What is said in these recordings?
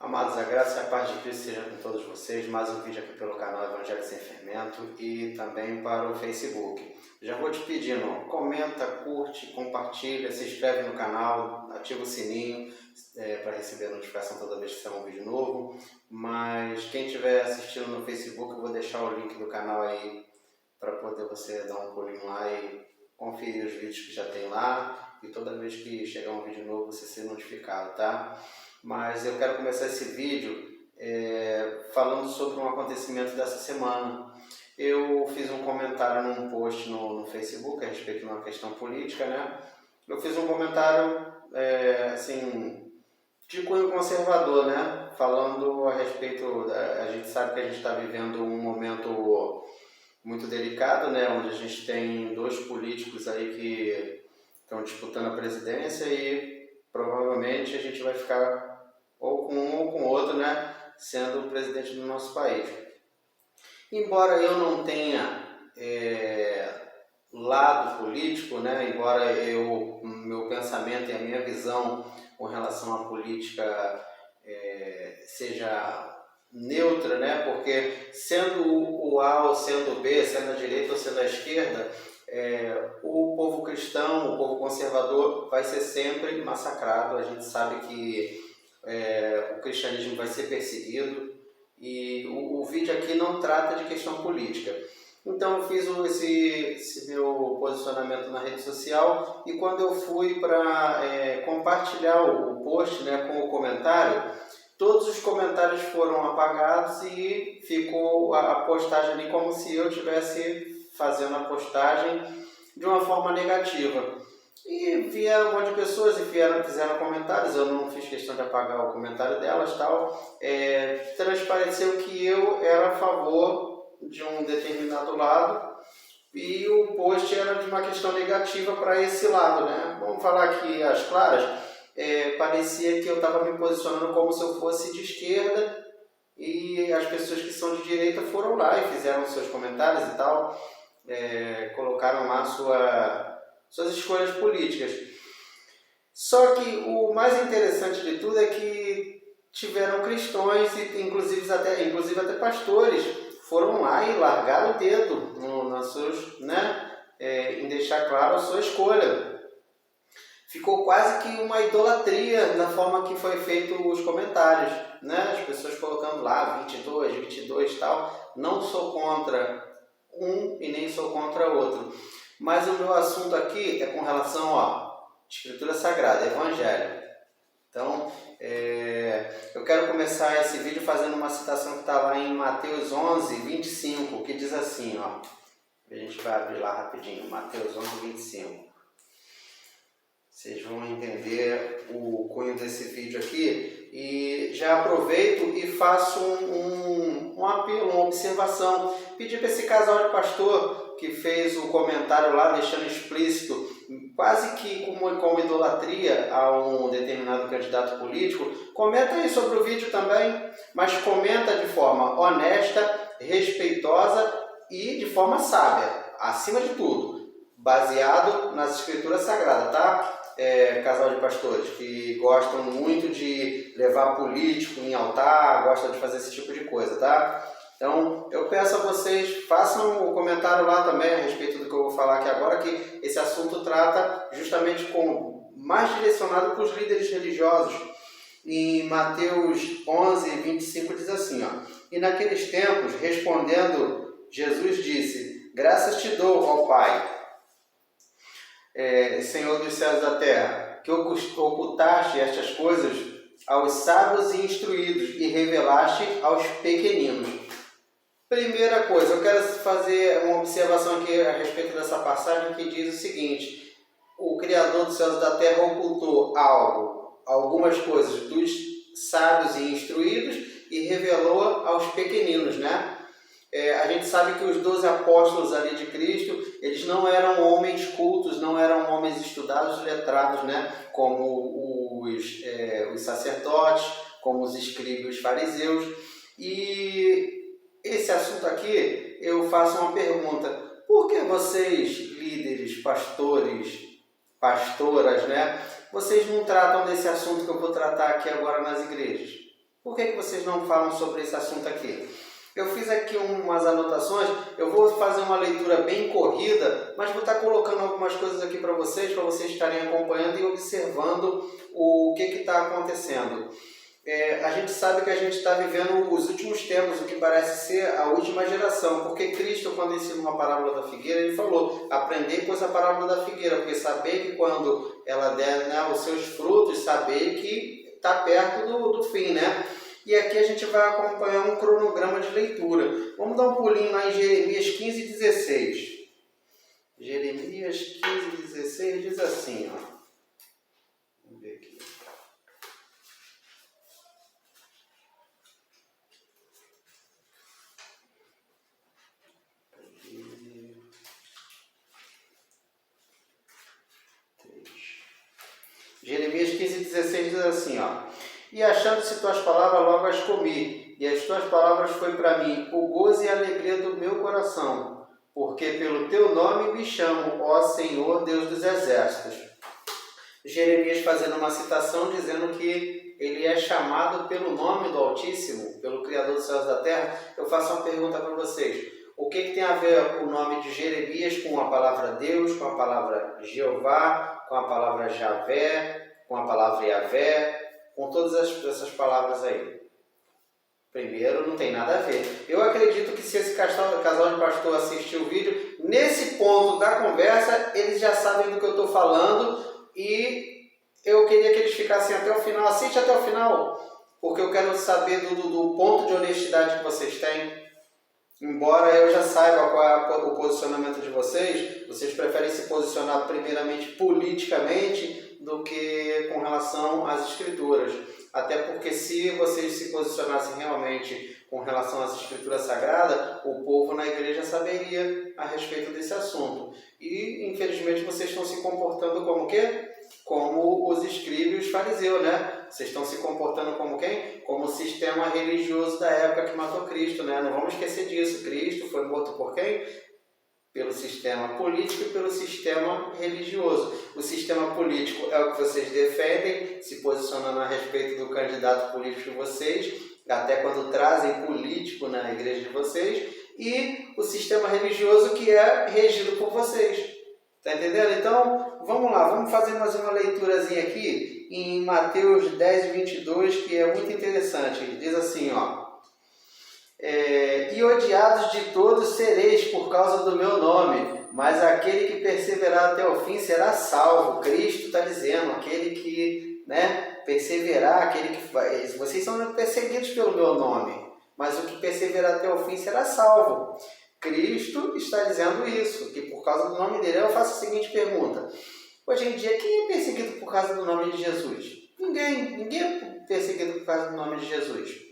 Amados, a graça e a paz de Cristo seja com todos vocês. Mais um vídeo aqui pelo canal Evangelho Sem Fermento e também para o Facebook. Já vou te pedindo, comenta, curte, compartilha, se inscreve no canal, ativa o sininho para receber a notificação toda vez que sair um vídeo novo. Mas quem estiver assistindo no Facebook, eu vou deixar o link do canal aí para poder você dar um pulinho lá e conferir os vídeos que já tem lá. E toda vez que chegar um vídeo novo, você ser notificado, tá? Mas eu quero começar esse vídeo falando sobre um acontecimento dessa semana. Eu fiz um comentário num post no Facebook a respeito de uma questão política, né? Eu fiz um comentário, assim, de cunho conservador, né? Falando a respeito, a gente sabe que a gente está vivendo um momento muito delicado, né? Onde a gente tem dois políticos aí que estão disputando a presidência e provavelmente a gente vai ficar ou com um ou com o outro, né, sendo o presidente do nosso país. Embora eu não tenha lado político, né, embora meu pensamento e a minha visão com relação à política seja neutra, né, porque sendo o A ou sendo o B, sendo a direita ou sendo a esquerda, o povo cristão, o povo conservador vai ser sempre massacrado. A gente sabe que o cristianismo vai ser perseguido e o vídeo aqui não trata de questão política. Então eu fiz esse meu posicionamento na rede social e quando eu fui para compartilhar o post, né, com o comentário, todos os comentários foram apagados e ficou a postagem ali como se eu estivesse fazendo a postagem de uma forma negativa. E vieram um monte de pessoas e fizeram comentários, eu não fiz questão de apagar o comentário delas, tal. Transpareceu que eu era a favor de um determinado lado e o post era de uma questão negativa para esse lado, né? Vamos falar aqui às claras, parecia que eu estava me posicionando como se eu fosse de esquerda e as pessoas que são de direita foram lá e fizeram seus comentários e tal, colocaram lá suas escolhas políticas. Só que o mais interessante de tudo é que tiveram cristãos e inclusive até pastores foram lá e largaram o dedo em deixar claro a sua escolha. Ficou quase que uma idolatria na forma que foi feito os comentários, né? As pessoas colocando lá 22 e tal. Não sou contra um e nem sou contra outro. Mas o meu assunto aqui é com relação à Escritura Sagrada, Evangelho. Então, eu quero começar esse vídeo fazendo uma citação que está lá em Mateus 11, 25, que diz assim, ó. A gente vai abrir lá rapidinho, Mateus 11, 25. Vocês vão entender o cunho desse vídeo aqui e já aproveito e faço um apelo, uma observação. Pedi para esse casal de pastor que fez o comentário lá, deixando explícito, quase que como idolatria a um determinado candidato político, comenta aí sobre o vídeo também, mas comenta de forma honesta, respeitosa e de forma sábia, acima de tudo, baseado nas Escrituras Sagradas, tá? Casal de pastores que gostam muito de levar político em altar, gostam de fazer esse tipo de coisa, tá? Então, eu peço a vocês, façam um comentário lá também a respeito do que eu vou falar aqui agora, que esse assunto trata justamente mais direcionado para os líderes religiosos. Em Mateus 11, 25 diz assim, ó, e naqueles tempos, respondendo, Jesus disse, graças te dou, ó Pai, Senhor dos céus e da terra, que ocultaste estas coisas aos sábios e instruídos e revelaste aos pequeninos. Primeira coisa, eu quero fazer uma observação aqui a respeito dessa passagem que diz o seguinte, o Criador dos céus e da terra ocultou algumas coisas dos sábios e instruídos e revelou aos pequeninos, né? A gente sabe que os 12 apóstolos ali de Cristo, eles não eram homens cultos, não eram homens estudados, letrados, né? Como os sacerdotes, como os escribas e os fariseus. E esse assunto aqui, eu faço uma pergunta. Por que vocês, líderes, pastores, pastoras, né? Vocês não tratam desse assunto que eu vou tratar aqui agora nas igrejas? Por que vocês não falam sobre esse assunto aqui? Eu fiz aqui umas anotações, eu vou fazer uma leitura bem corrida, mas vou estar colocando algumas coisas aqui para vocês estarem acompanhando e observando o que está acontecendo. A gente sabe que a gente está vivendo os últimos tempos, o que parece ser a última geração, porque Cristo, quando ensinou a parábola da figueira, ele falou: aprendei, pois, a parábola da figueira, porque saber que quando ela der, né, os seus frutos, saber que está perto do fim, né? E aqui a gente vai acompanhar um cronograma de leitura. Vamos dar um pulinho lá em Jeremias 15:16. Jeremias 15:16 diz assim, ó. Vamos ver aqui. Jeremias 15:16 diz assim, ó. E achando-se tuas palavras, logo as comi, e as tuas palavras foi para mim o gozo e a alegria do meu coração, porque pelo teu nome me chamo, ó Senhor, Deus dos exércitos. Jeremias fazendo uma citação dizendo que ele é chamado pelo nome do Altíssimo, pelo Criador dos céus e da terra. Eu faço uma pergunta para vocês. O que tem a ver o nome de Jeremias com a palavra Deus, com a palavra Jeová, com a palavra Javé, com a palavra Yavé, com todas essas palavras aí? Primeiro, não tem nada a ver. Eu acredito que se esse casal de pastor assistir o vídeo, nesse ponto da conversa, eles já sabem do que eu estou falando e eu queria que eles ficassem até o final. Assiste até o final, porque eu quero saber do ponto de honestidade que vocês têm. Embora eu já saiba qual é o posicionamento de vocês, vocês preferem se posicionar primeiramente politicamente do que com relação às escrituras. Até porque se vocês se posicionassem realmente com relação às escrituras sagradas, o povo na igreja saberia a respeito desse assunto. E infelizmente vocês estão se comportando como o quê? Como os escribas e os fariseus, né? Vocês estão se comportando como quem? Como o sistema religioso da época que matou Cristo, né? Não vamos esquecer disso. Cristo foi morto por quem? Pelo sistema político e pelo sistema religioso. O sistema político é o que vocês defendem, se posicionando a respeito do candidato político de vocês, até quando trazem político na igreja de vocês, e o sistema religioso que é regido por vocês. Está entendendo? Então, vamos lá, vamos fazer mais uma leiturazinha aqui em Mateus 10:22, que é muito interessante. Ele diz assim, ó. E odiados de todos sereis por causa do meu nome, mas aquele que perseverar até o fim será salvo. Cristo está dizendo, aquele que, né, perseverar, aquele que faz. Vocês são perseguidos pelo meu nome, mas o que perseverar até o fim será salvo. Cristo está dizendo isso, que por causa do nome dele. Eu faço a seguinte pergunta. Hoje em dia, quem é perseguido por causa do nome de Jesus? Ninguém é perseguido por causa do nome de Jesus.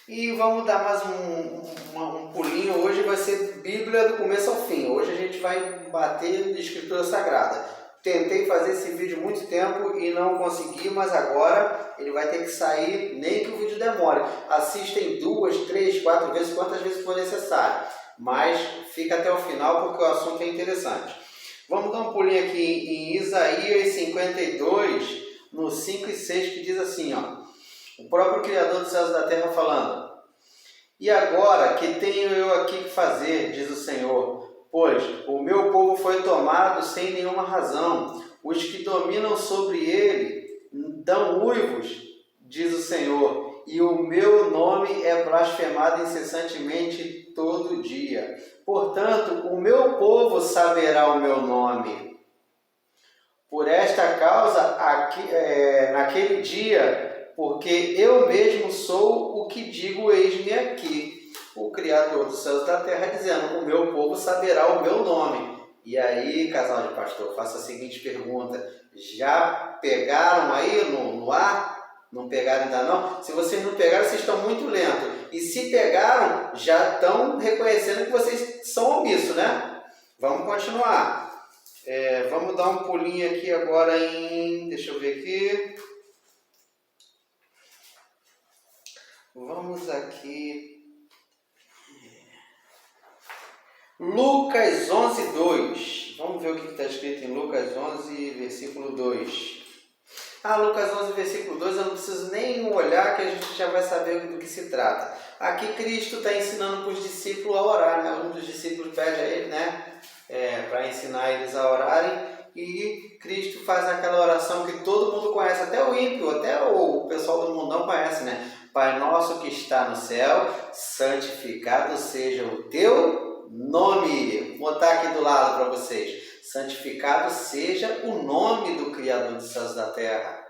E vamos dar mais um pulinho. Hoje vai ser Bíblia do começo ao fim. Hoje a gente vai bater na Escritura Sagrada. Tentei fazer esse vídeo há muito tempo e não consegui, mas agora ele vai ter que sair, nem que o vídeo demore. Assistem 2, 3, 4 vezes, quantas vezes for necessário. Mas fica até o final porque o assunto é interessante. Vamos dar um pulinho aqui em Isaías 52, no 5 e 6, que diz assim, ó. O próprio Criador dos céus e da terra falando. E agora, que tenho eu aqui que fazer, diz o Senhor, pois o meu povo foi tomado sem nenhuma razão. Os que dominam sobre ele dão uivos, diz o Senhor, e o meu nome é blasfemado incessantemente todo dia. Portanto, o meu povo saberá o meu nome. Por esta causa, naquele dia, porque eu mesmo sou o que digo, eis-me aqui. O Criador dos céus e da terra dizendo, o meu povo saberá o meu nome. E aí, casal de pastor, faço a seguinte pergunta. Já pegaram aí no ar? Não pegaram ainda não? Se vocês não pegaram, vocês estão muito lentos. E se pegaram, já estão reconhecendo que vocês são omissos, né? Vamos continuar. Vamos dar um pulinho aqui agora em... Deixa eu ver aqui. Vamos aqui. Lucas 11:2. Vamos ver o que está escrito em Lucas 11, versículo 2. Lucas 11, versículo 2, eu não preciso nem olhar que a gente já vai saber do que se trata. Aqui Cristo está ensinando para os discípulos a orar, né? Um dos discípulos pede a ele, né? Para ensinar eles a orarem, e Cristo faz aquela oração que todo mundo conhece, até o ímpio, até o pessoal do mundão conhece, né? Pai nosso que está no céu, santificado seja o teu nome. Vou botar aqui do lado para vocês. Santificado seja o nome do Criador dos céus e da terra.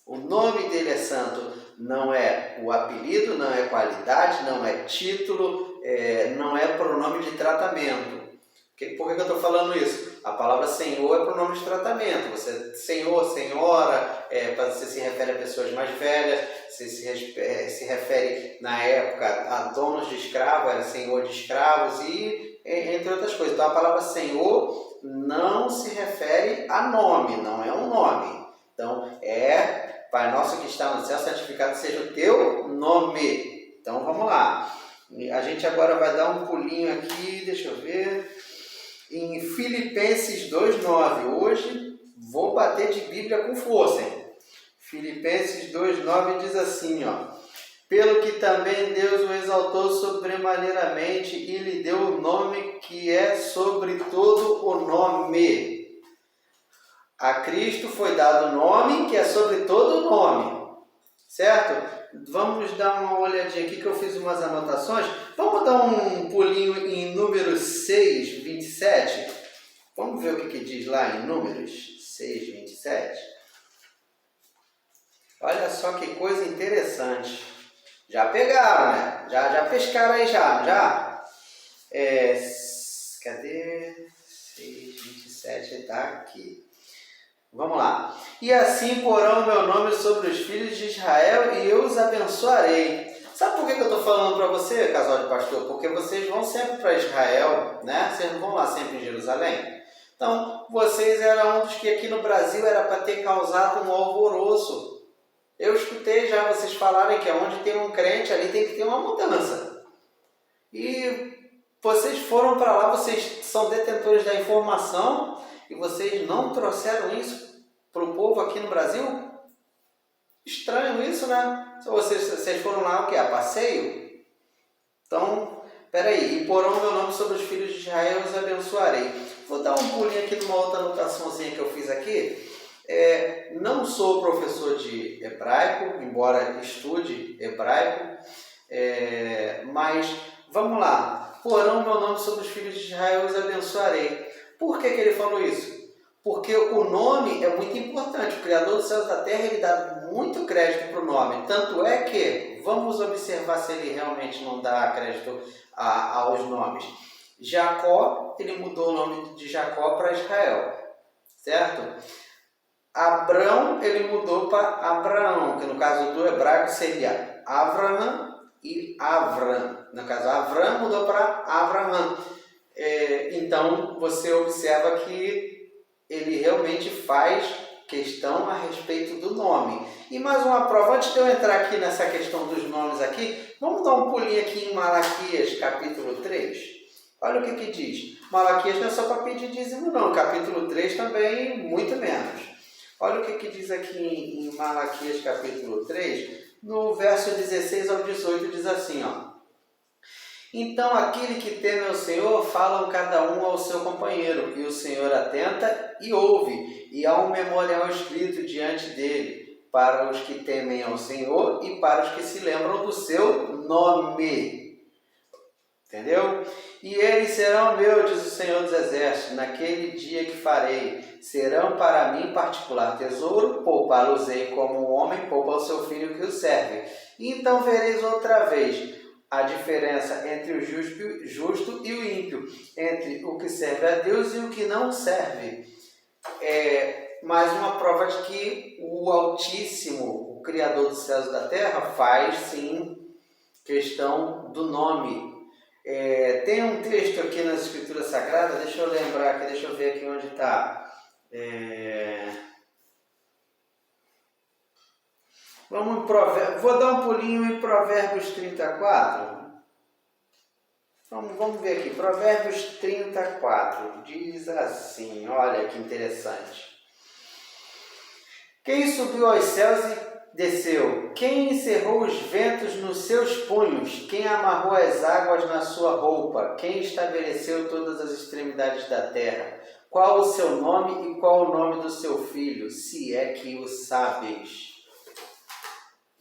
O nome dele é santo, não é o apelido, não é qualidade, não é título, não é pronome de tratamento. Por que eu estou falando isso? A palavra Senhor é pronome de tratamento. Você, Senhor, Senhora, você se refere a pessoas mais velhas, você se refere, na época, a donos de escravos, era Senhor de escravos, e entre outras coisas. Então a palavra Senhor não se refere a nome, não é um nome. Então Pai nosso que está no céu, santificado seja o teu nome. Então vamos lá. A gente agora vai dar um pulinho aqui, deixa eu ver, em Filipenses 2,9. Hoje vou bater de Bíblia com força, hein? Filipenses 2,9 diz assim, ó: pelo que também Deus o exaltou sobremaneiramente e lhe deu o nome que é sobre todo o nome. A Cristo foi dado o nome que é sobre todo o nome, certo? Vamos dar uma olhadinha aqui que eu fiz umas anotações. Vamos dar um pulinho em Números 6, 27. Vamos ver o que diz lá em Números 6, 27. Olha só que coisa interessante. Já pegaram, né? Já pescaram aí já? Cadê? 6, 27 está aqui. Vamos lá. E assim porão meu nome sobre os filhos de Israel e eu os abençoarei. Sabe por que eu estou falando para você, casal de pastor? Porque vocês vão sempre para Israel, né? Vocês não vão lá sempre em Jerusalém. Então, vocês eram um dos que aqui no Brasil era para ter causado um alvoroço. Eu escutei já vocês falarem que onde tem um crente, ali tem que ter uma mudança. E vocês foram para lá, vocês são detentores da informação e vocês não trouxeram isso para o povo aqui no Brasil? Estranho isso, né? Vocês foram lá o quê? A passeio? Então, peraí. E porão meu nome sobre os filhos de Israel e os abençoarei. Vou dar um pulinho aqui numa outra anotaçãozinha que eu fiz aqui. Não sou professor de hebraico, embora estude hebraico, mas vamos lá. Porão meu nome sobre os filhos de Israel e os abençoarei. Por que ele falou isso? Porque o nome é muito importante. O Criador dos céus e da terra, ele dá muito crédito para o nome. Tanto é que, vamos observar se ele realmente não dá crédito aos nomes. Jacó, ele mudou o nome de Jacó para Israel, certo? Abrão, ele mudou para Abraão, que no caso do hebraico seria Avraham e Avram. No caso, Avram mudou para Avraham. Então, você observa que ele realmente faz questão a respeito do nome. E mais uma prova, antes de eu entrar aqui nessa questão dos nomes aqui, vamos dar um pulinho aqui em Malaquias, capítulo 3. Olha o que diz. Malaquias não é só para pedir dízimo não, capítulo 3 também, muito menos. Olha o que diz aqui em Malaquias, capítulo 3, no verso 16 ao 18, diz assim, ó: então aquele que teme ao Senhor, falam cada um ao seu companheiro, e o Senhor atenta e ouve, e há um memorial escrito diante dele, para os que temem ao Senhor e para os que se lembram do seu nome. Entendeu? E eles serão meus, diz o Senhor dos Exércitos, naquele dia que farei. Serão para mim particular tesouro, poupá-los-ei como um homem poupa o seu filho que o serve. E então vereis outra vez a diferença entre o justo e o ímpio, entre o que serve a Deus e o que não serve. Mais uma prova de que o Altíssimo, o Criador dos céus e da terra, faz sim questão do nome. Tem um texto aqui nas Escrituras Sagradas, deixa eu lembrar aqui, deixa eu ver aqui onde está. Vou dar um pulinho em Provérbios 34. Vamos ver aqui, Provérbios 34, diz assim, olha que interessante. Quem subiu aos céus e desceu? Quem encerrou os ventos nos seus punhos? Quem amarrou as águas na sua roupa? Quem estabeleceu todas as extremidades da terra? Qual o seu nome e qual o nome do seu filho, se é que o sabes?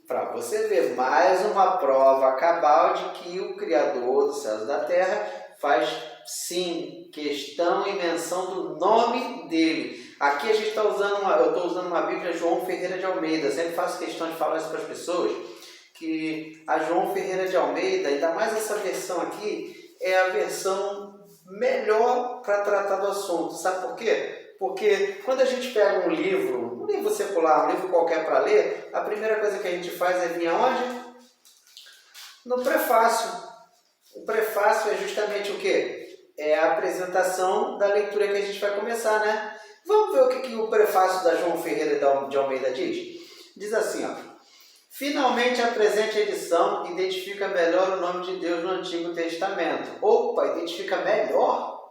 Para você ver mais uma prova cabal de que o Criador dos céus e da terra faz, sim, questão e menção do nome dele. Aqui a gente está usando eu estou usando uma Bíblia João Ferreira de Almeida. Sempre faço questão de falar isso para as pessoas, que a João Ferreira de Almeida, ainda mais essa versão aqui, é a versão melhor para tratar do assunto. Sabe por quê? Porque quando a gente pega um livro secular, um livro qualquer para ler, a primeira coisa que a gente faz é vir aonde? No prefácio. O prefácio é justamente o quê? É a apresentação da leitura que a gente vai começar, né? Vamos ver o que o prefácio da João Ferreira de Almeida diz? Diz assim, ó. Finalmente a presente edição identifica melhor o nome de Deus no Antigo Testamento. Opa, identifica melhor?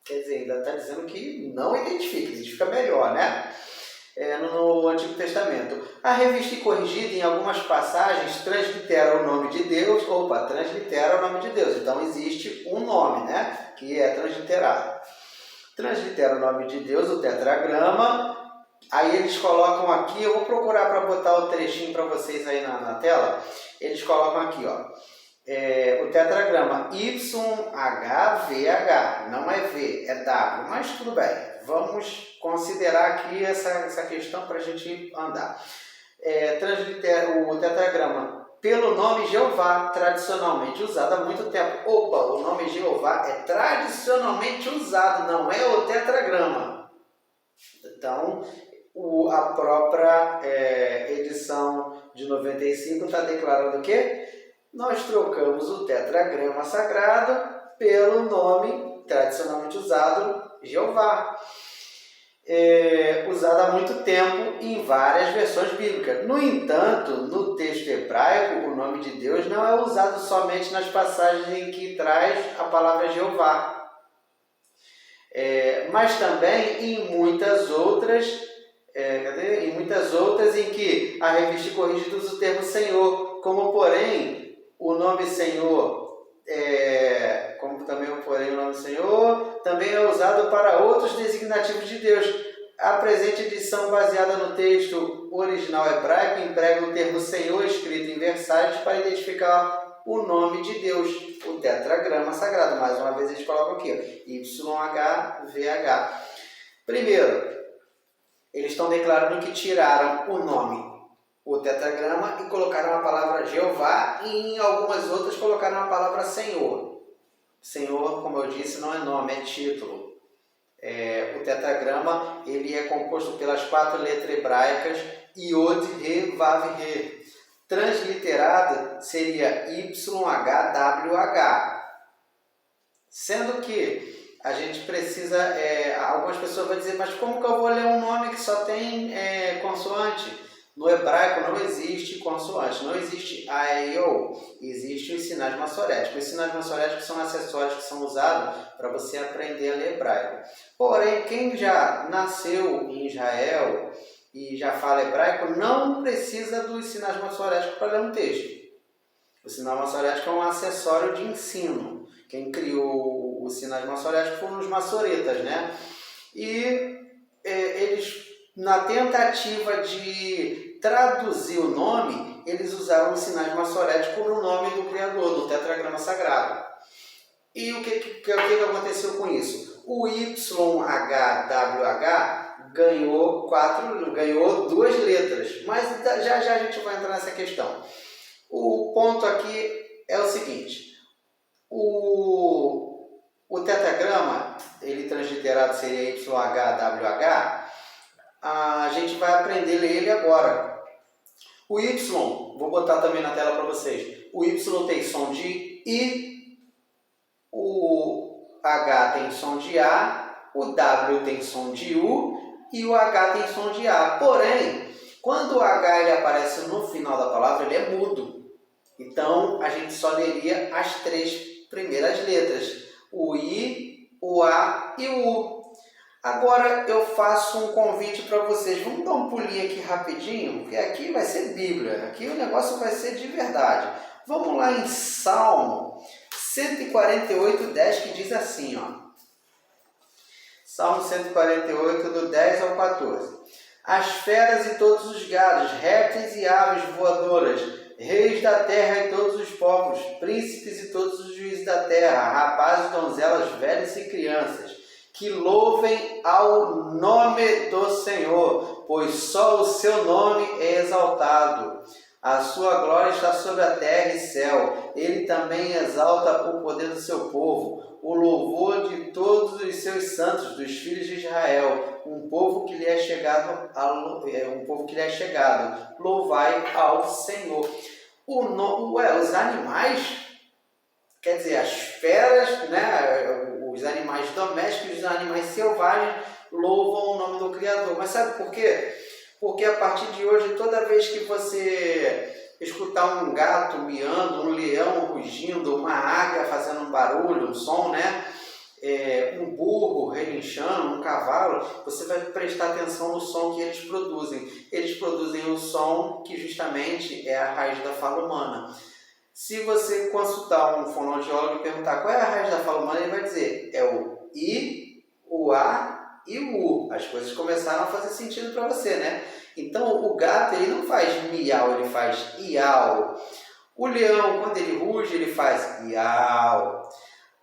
Quer dizer, ainda está dizendo que não identifica melhor, né? No Antigo Testamento. A revista corrigida em algumas passagens translitera o nome de Deus. Opa, translitera o nome de Deus. Então existe um nome, né? Que é transliterado. Translitera o nome de Deus, o tetragrama. Aí eles colocam aqui, eu vou procurar para botar o trechinho para vocês aí na tela. Eles colocam aqui, ó. O tetragrama YHVH, não é V, é W, mas tudo bem, vamos considerar aqui essa questão para a gente andar. Translitera o tetragrama pelo nome Jeová, tradicionalmente usado há muito tempo. Opa, o nome Jeová é tradicionalmente usado, não é o tetragrama. Então, a própria edição de 95 está declarando o quê? Nós trocamos o tetragrama sagrado pelo nome tradicionalmente usado, Jeová. Usado há muito tempo em várias versões bíblicas. No entanto, no texto hebraico, o nome de Deus não é usado somente nas passagens em que traz a palavra Jeová, mas também em muitas outras em que a revista corrigida usa o termo Senhor, como porém o nome Senhor, também é usado para outros designativos de Deus. A presente edição, baseada no texto original hebraico, emprega o termo Senhor escrito em versáteis para identificar o nome de Deus, o tetragrama sagrado. Mais uma vez eles colocam aqui, ó, YHVH. Primeiro, eles estão declarando que tiraram o nome, o tetragrama, e colocaram a palavra Jeová, e em algumas outras colocaram a palavra Senhor. Senhor, como eu disse, não é nome, é título. O tetragrama ele é composto pelas 4 letras hebraicas Yod, He, Vav, He. Transliterado seria YHWH. Sendo que a gente precisa, algumas pessoas vão dizer, mas como que eu vou ler um nome que só tem consoante? No hebraico não existe consoante, não existe A, E, I, O, existem os sinais maçoréticos. Os sinais maçoréticos são acessórios que são usados para você aprender a ler hebraico. Porém, quem já nasceu em Israel e já fala hebraico não precisa dos sinais maçoréticos para ler um texto. O sinal maçorético é um acessório de ensino. Quem criou os sinais maçoréticos foram os maçoretas, né? E eles, na tentativa de traduzir o nome, eles usaram os sinais maçoréticos no nome do Criador, do tetragrama sagrado. E o que aconteceu com isso? O YHWH ganhou 2 letras, mas já a gente vai entrar nessa questão. O ponto aqui é o seguinte: o tetragrama, ele transliterado seria YHWH, a gente vai aprender a ler ele agora. O Y, vou botar também na tela para vocês, o Y tem som de I, o H tem som de A, o W tem som de U e o H tem som de A. Porém, quando o H ele aparece no final da palavra, ele é mudo. Então, a gente só leria as 3 primeiras letras, o I, o A e o U. Agora eu faço um convite para vocês. Vamos dar um pulinho aqui rapidinho, porque aqui vai ser Bíblia. Aqui o negócio vai ser de verdade. Vamos lá em Salmo 148:10, que diz assim, ó. Salmo 148, do 10 ao 14. As feras e todos os gados, répteis e aves voadoras, reis da terra e todos os povos, príncipes e todos os juízes da terra, rapazes, donzelas, velhos e crianças, que louvem ao nome do Senhor, pois só o seu nome é exaltado. A sua glória está sobre a terra e céu. Ele também exalta o poder do seu povo, o louvor de todos os seus santos, dos filhos de Israel, um povo que lhe é chegado. Louvai ao Senhor. Os animais, quer dizer, as feras, né, os animais domésticos, os animais selvagens, louvam o nome do Criador. Mas sabe por quê? Porque a partir de hoje, toda vez que você escutar um gato miando, um leão rugindo, uma águia fazendo um barulho, um som, né? Um burro relinchando, um cavalo, você vai prestar atenção no som que eles produzem. Eles produzem o som que justamente é a raiz da fala humana. Se você consultar um fonoaudiólogo e perguntar qual é a raiz da fala humana, ele vai dizer, é o I, o A e o U. As coisas começaram a fazer sentido para você, né? Então o gato, ele não faz miau, ele faz iau. O leão, quando ele ruge, ele faz iau.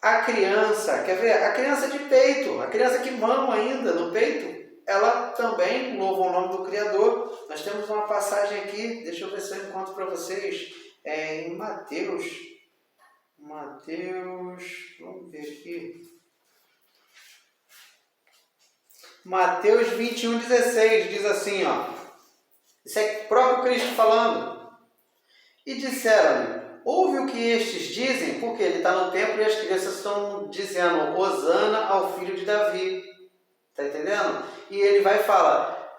A criança, quer ver? A criança de peito, a criança que mama ainda no peito, ela também louva o nome do Criador. Nós temos uma passagem aqui, deixa eu ver se eu encontro para vocês, em Mateus, vamos ver aqui. Mateus 21:16 diz assim, ó. Isso é o próprio Cristo falando. E disseram-lhe, ouve o que estes dizem, porque ele está no templo e as crianças estão dizendo, Hosana ao filho de Davi. Está entendendo? E ele vai falar,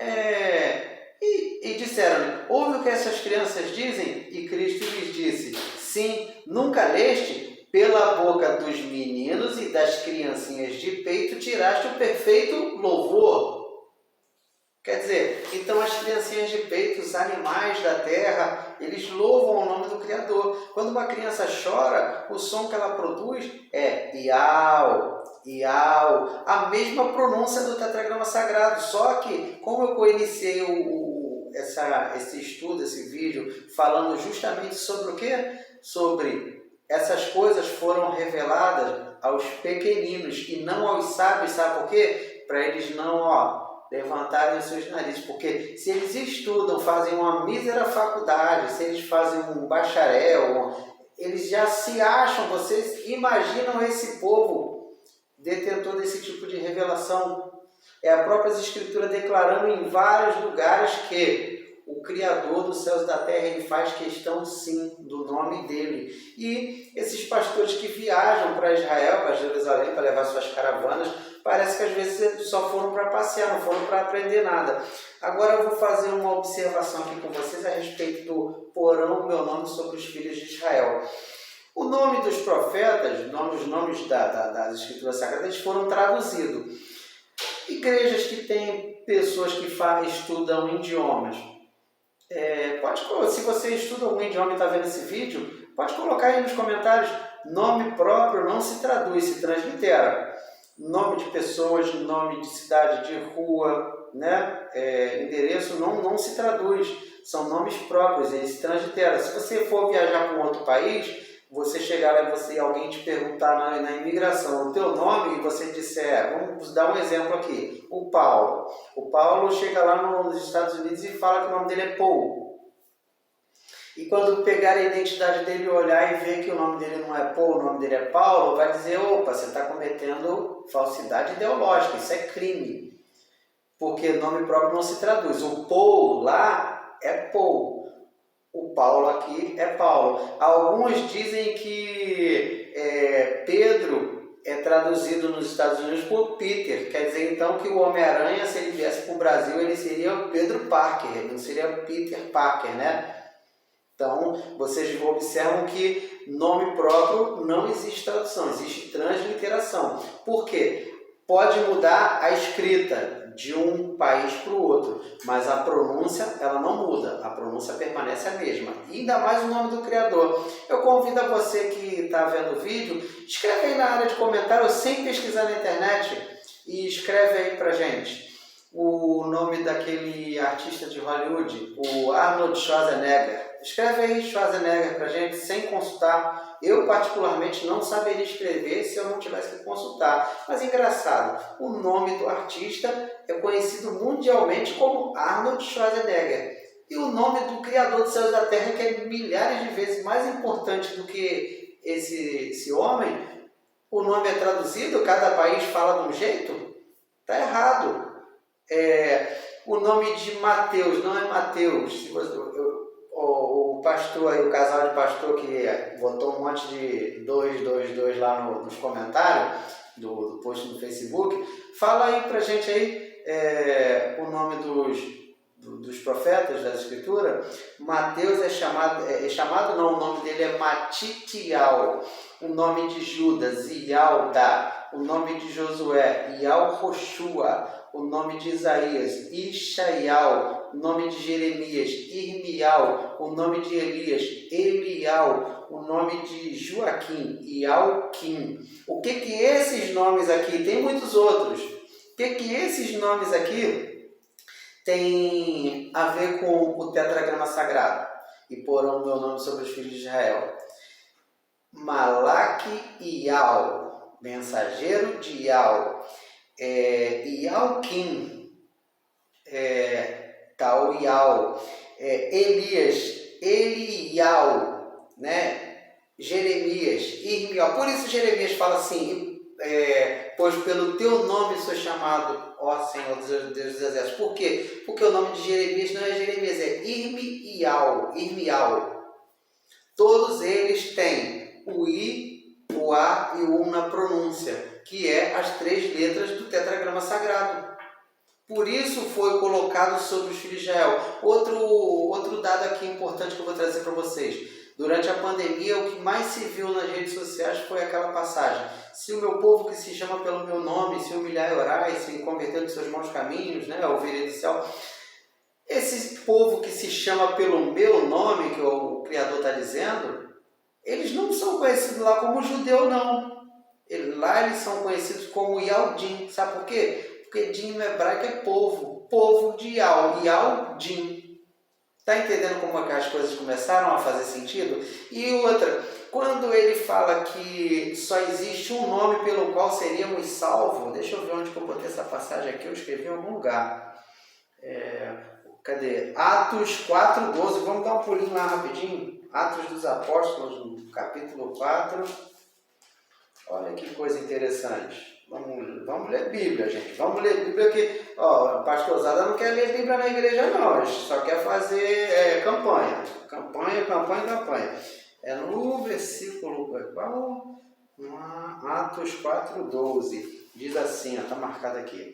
e disseram-lhe, ouve o que essas crianças dizem? E Cristo lhes disse, sim, nunca leste? Pela boca dos meninos e das criancinhas de peito tiraste o perfeito louvor. Quer dizer, então as criancinhas de peito, os animais da terra, eles louvam o nome do Criador. Quando uma criança chora, o som que ela produz é iau, iau, a mesma pronúncia do tetragrama sagrado. Só que, como eu iniciei esse estudo, esse vídeo, falando justamente sobre o quê? Sobre essas coisas foram reveladas aos pequeninos e não aos sábios, sabe por quê? Para eles não levantarem os seus narizes, porque se eles estudam, fazem uma mísera faculdade, se eles fazem um bacharel, eles já se acham, vocês imaginam esse povo detentor desse tipo de revelação. É a própria Escritura declarando em vários lugares que o Criador dos céus e da terra, ele faz questão sim do nome dele. E esses pastores que viajam para Israel, para Jerusalém, para levar suas caravanas, parece que às vezes só foram para passear, não foram para aprender nada. Agora eu vou fazer uma observação aqui com vocês a respeito do porão, meu nome sobre os filhos de Israel. O nome dos profetas, os nomes das Escrituras Sagradas, eles foram traduzidos. Igrejas que têm pessoas que estudam idiomas, se você estuda algum idioma e está vendo esse vídeo, pode colocar aí nos comentários, nome próprio não se traduz, se translitera. Nome de pessoas, nome de cidade, de rua, né? Endereço não se traduz, são nomes próprios, eles se transliteram. Se você for viajar para um outro país, você chegar lá e alguém te perguntar na imigração o teu nome e você disser, vamos dar um exemplo aqui, o Paulo. O Paulo chega lá nos Estados Unidos e fala que o nome dele é Paul. E quando pegar a identidade dele, olhar e ver que o nome dele não é Paul, o nome dele é Paulo, vai dizer, opa, você está cometendo falsidade ideológica, isso é crime. Porque nome próprio não se traduz. O Paul lá é Paul. O Paulo aqui é Paulo. Alguns dizem que Pedro é traduzido nos Estados Unidos por Peter. Quer dizer então que o Homem-Aranha, se ele viesse para o Brasil, ele seria o Pedro Parker, ele não seria Peter Parker, né? Então, vocês observam que nome próprio não existe tradução, existe transliteração. Por quê? pode mudar a escrita de um país para o outro, mas a pronúncia ela não muda, a pronúncia permanece a mesma. E ainda mais o nome do criador. Eu convido a você que está vendo o vídeo, escreve aí na área de comentário, sem pesquisar na internet, e escreve aí pra gente o nome daquele artista de Hollywood, o Arnold Schwarzenegger. Escreve aí Schwarzenegger pra gente, sem consultar. Eu, particularmente, não saberia escrever se eu não tivesse que consultar. Mas engraçado, o nome do artista é conhecido mundialmente como Arnold Schwarzenegger. E o nome do Criador dos céus e da terra, que é milhares de vezes mais importante do que esse homem, o nome é traduzido, cada país fala de um jeito, está errado. O nome de Mateus não é Mateus. O pastor aí, o casal de pastor que botou um monte de 222 lá nos comentários do post no Facebook, fala aí pra gente aí o nome dos profetas da Escritura. Mateus o nome dele é Matitial. O nome de Judas, Ialda. O nome de Josué, Ial-Roshua. O nome de Isaías, Ishaial. O nome de Jeremias, Irmial. O nome de Elias, Elial. O nome de Joaquim, Ialquim. O que esses nomes aqui, tem muitos outros, o que esses nomes aqui tem a ver com o tetragrama sagrado? E porão o meu nome sobre os filhos de Israel. Malaquial, mensageiro de Ial. Ialquim, Tauial, Elias, Elial, né? Jeremias, Irmial. Por isso Jeremias fala assim, pois pelo teu nome sou chamado, ó Senhor Deus dos Exércitos. Por quê? Porque o nome de Jeremias não é Jeremias, é Irmial. Todos eles têm o I, o A e o U na pronúncia, que é as 3 letras do tetragrama sagrado. Por isso foi colocado sobre os filhos de Israel. Outro dado aqui importante que eu vou trazer para vocês. Durante a pandemia, o que mais se viu nas redes sociais foi aquela passagem: se o meu povo que se chama pelo meu nome, se humilhar e orar e se converter dos seus maus caminhos, né, ouvirei do céu. Esse povo que se chama pelo meu nome, que o Criador está dizendo, eles não são conhecidos lá como judeu, não. Lá eles são conhecidos como Yaldim. Sabe por quê? Porque Din no hebraico é povo. Povo de Yal. Yaldim. Está entendendo como é que as coisas começaram a fazer sentido? E outra, quando ele fala que só existe um nome pelo qual seríamos salvos, deixa eu ver onde que eu botei essa passagem aqui, eu escrevi em algum lugar. Cadê? Atos 4:12. Vamos dar um pulinho lá rapidinho. Atos dos Apóstolos, no capítulo 4. Olha que coisa interessante. Vamos ler Bíblia, gente. Vamos ler Bíblia que... Ó, pastorzada não quer ler Bíblia na igreja, não. A gente só quer fazer campanha. Campanha. É no versículo... Qual? Atos 4:12. Diz assim, está marcado aqui.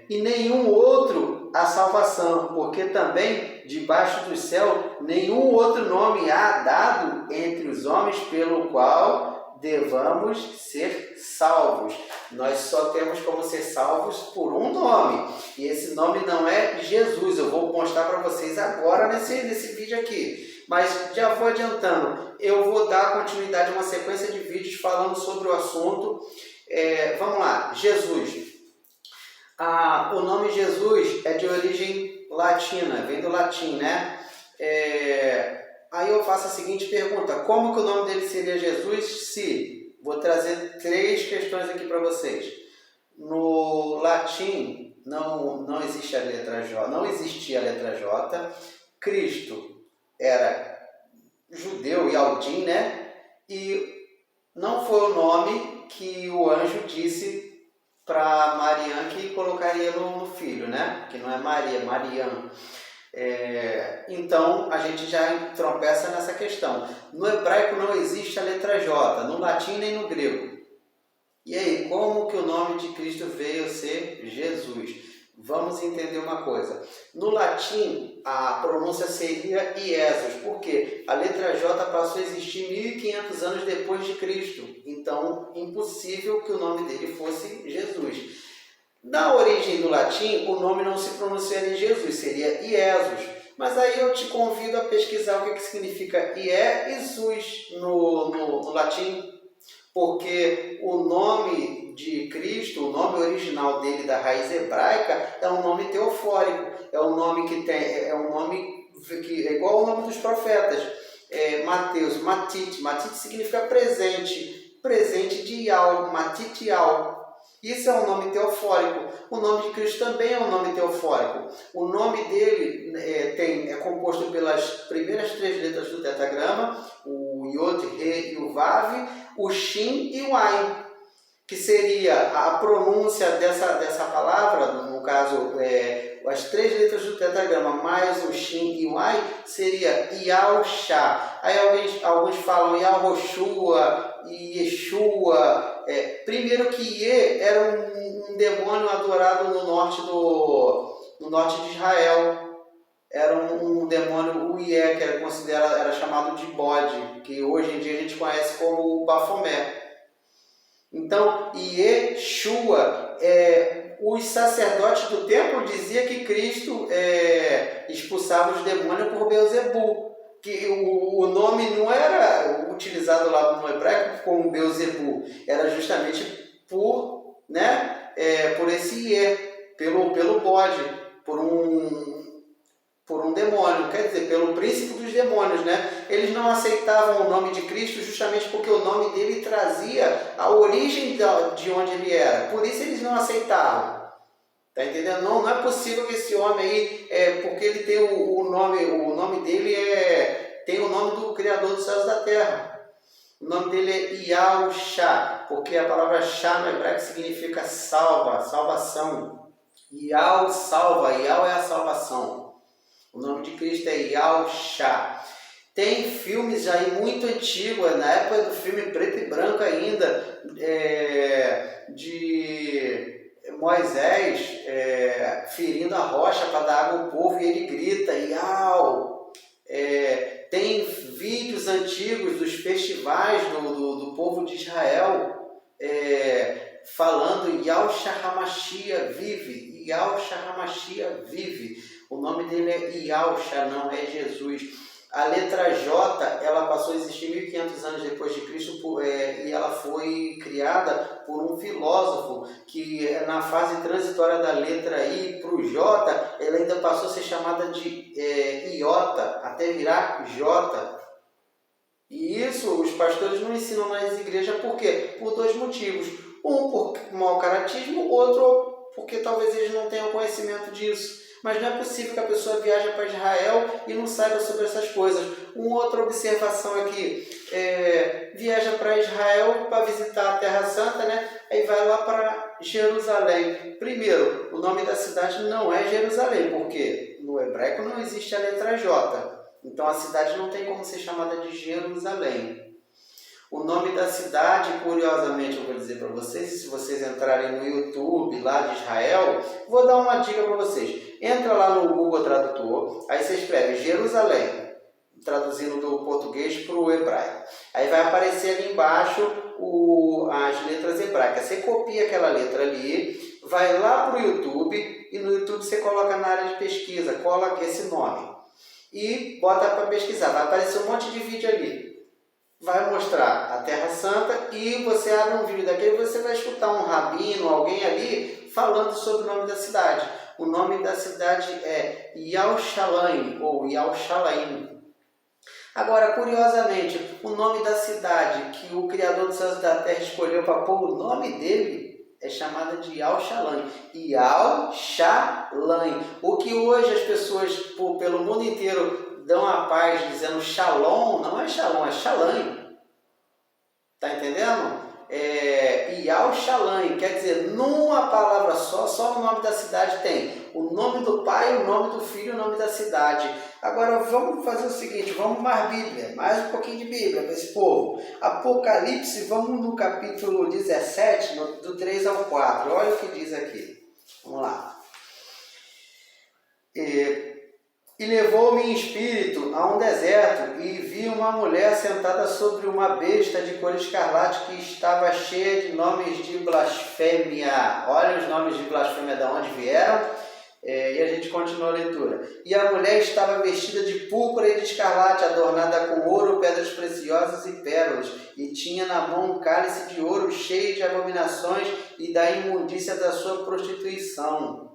E nenhum outro a salvação, porque também debaixo do céu nenhum outro nome há dado entre os homens pelo qual devamos ser salvos. Nós só temos como ser salvos por um nome, e esse nome não é Jesus. Eu vou mostrar para vocês agora nesse vídeo aqui, mas já vou adiantando, eu vou dar continuidade a uma sequência de vídeos falando sobre o assunto. Vamos lá, Jesus. O nome Jesus é de origem latina, vem do latim, né? Aí eu faço a seguinte pergunta: como que o nome dele seria Jesus se... Vou trazer 3 questões aqui para vocês. No latim não existe a letra J, não existia a letra J. Cristo era judeu, Yaldim, né? E não foi o nome que o anjo disse para Mariã que colocaria no filho, né? Que não é Maria, é Mariã. Então a gente já tropeça nessa questão. No hebraico não existe a letra J, no latim nem no grego. E aí, como que o nome de Cristo veio a ser Jesus? Vamos entender uma coisa. No latim, a pronúncia seria Iesus, porque a letra J passou a existir 1500 anos depois de Cristo. Então, impossível que o nome dele fosse Jesus. Na origem do latim, o nome não se pronunciaria Jesus, seria Iesus. Mas aí eu te convido a pesquisar o que significa Ié e Sus no latim, porque o nome de Cristo, o nome original dele da raiz hebraica, é um nome teofórico, é um nome que é igual ao nome dos profetas. Mateus, Matit significa presente, presente de Ial, Matitial. Isso é um nome teofórico. O nome de Cristo também é um nome teofórico. O nome dele é composto pelas primeiras 3 letras do tetragrama, o Yod, Re e o Vav, o Shin e o Ain, que seria a pronúncia dessa palavra, no caso, as 3 letras do tetragrama mais o Shin e o Ain, seria Yahshua. Aí alguns falam Yahoshua, Yeshua. Primeiro que Ie era um demônio adorado no norte de Israel. Era um demônio, o Ié, que era chamado de bode, que hoje em dia a gente conhece como o Bafomé. Então, Yeshua, os sacerdotes do templo diziam que Cristo expulsava os demônios por Beelzebu, que o nome não era utilizado lá no hebraico como Beelzebu, era justamente por esse Ié, pelo bode, por um demônio, quer dizer, pelo príncipe dos demônios, né? Eles não aceitavam o nome de Cristo justamente porque o nome dele trazia a origem de onde ele era. Por isso eles não aceitavam. Tá entendendo? Não é possível que esse homem aí, porque ele tem o nome dele tem o nome do Criador dos céus e da terra. O nome dele é Yahshua, porque a palavra Shá no hebraico significa salvação. Yah salva, Yah é a salvação. O nome de Cristo é Yahshua. Tem filmes aí muito antigos, na época do filme preto e branco ainda, de Moisés ferindo a rocha para dar água ao povo e ele grita, Yau. Tem vídeos antigos dos festivais do povo de Israel falando Yahshua HaMashiach vive, Yahshua HaMashiach vive. O nome dele é Yahshua, não é Jesus. A letra J, ela passou a existir 1500 anos depois de Cristo e ela foi criada por um filósofo que na fase transitória da letra I para o J, ela ainda passou a ser chamada de iota, até virar J. E isso os pastores não ensinam nas igrejas, por quê? Por 2 motivos. Um, por mau caratismo, outro, porque talvez eles não tenham conhecimento disso. Mas não é possível que a pessoa viaje para Israel e não saiba sobre essas coisas. Uma outra observação aqui, viaja para Israel para visitar a Terra Santa, né? Aí vai lá para Jerusalém. Primeiro, o nome da cidade não é Jerusalém, porque no hebraico não existe a letra J. Então a cidade não tem como ser chamada de Jerusalém. O nome da cidade, curiosamente, eu vou dizer para vocês, se vocês entrarem no YouTube lá de Israel, vou dar uma dica para vocês. Entra lá no Google Tradutor, aí você escreve Jerusalém, traduzindo do português para o hebraico. Aí vai aparecer ali embaixo as letras hebraicas. Você copia aquela letra ali, vai lá para o YouTube e no YouTube você coloca na área de pesquisa, coloca esse nome e bota para pesquisar. Vai aparecer um monte de vídeo ali. Vai mostrar a Terra Santa e você abre um vídeo daquele e você vai escutar um rabino, alguém ali, falando sobre o nome da cidade. O nome da cidade é Yerushalayim ou Yerushalayim. Agora, curiosamente, o nome da cidade que o Criador dos céus e da terra escolheu para pôr o nome dele é chamada de Yerushalayim. Yerushalayim. O que hoje as pessoas pelo mundo inteiro dão a paz dizendo Shalom, não é Shalom, é Shalom. Tá entendendo? Yerushalayim, quer dizer, numa palavra só o nome da cidade tem o nome do Pai, o nome do Filho e o nome da cidade. Agora vamos fazer o seguinte, vamos mais Bíblia, mais um pouquinho de Bíblia para esse povo. Apocalipse, vamos no capítulo 17, do 3 ao 4, olha o que diz aqui. Vamos lá. E levou-me em espírito a um deserto, e vi uma mulher sentada sobre uma besta de cor escarlate que estava cheia de nomes de blasfêmia. Olha os nomes de blasfêmia de onde vieram. E a gente continua a leitura. E a mulher estava vestida de púrpura e de escarlate, adornada com ouro, pedras preciosas e pérolas, e tinha na mão um cálice de ouro cheio de abominações e da imundícia da sua prostituição.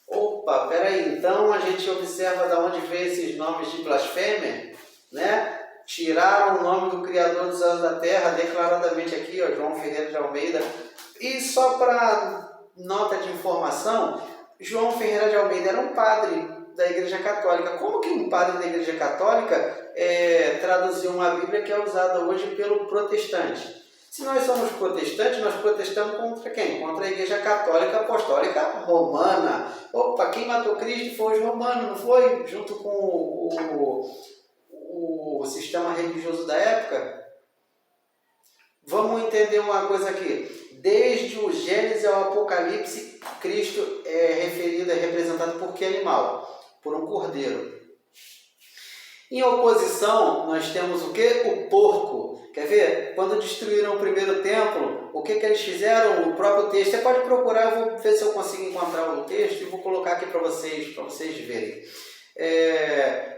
Opa, peraí, então a gente observa de onde veio esses nomes de blasfêmia, né? Tiraram o nome do Criador dos céus e da terra, declaradamente aqui, ó, João Ferreira de Almeida. E só para nota de informação, João Ferreira de Almeida era um padre da Igreja Católica. Como que um padre da Igreja Católica traduziu uma Bíblia que é usada hoje pelo protestante? Se nós somos protestantes, nós protestamos contra quem? Contra a Igreja Católica Apostólica Romana. Opa, quem matou Cristo foi os romanos, não foi? Junto com o sistema religioso da época. Vamos entender uma coisa aqui. Desde o Gênesis ao Apocalipse, Cristo é representado por que animal? Por um cordeiro. Em oposição, nós temos o que? O porco. Quer ver? Quando destruíram o primeiro templo, o que eles fizeram? O próprio texto. Você pode procurar, eu vou ver se eu consigo encontrar o texto e vou colocar aqui para vocês verem.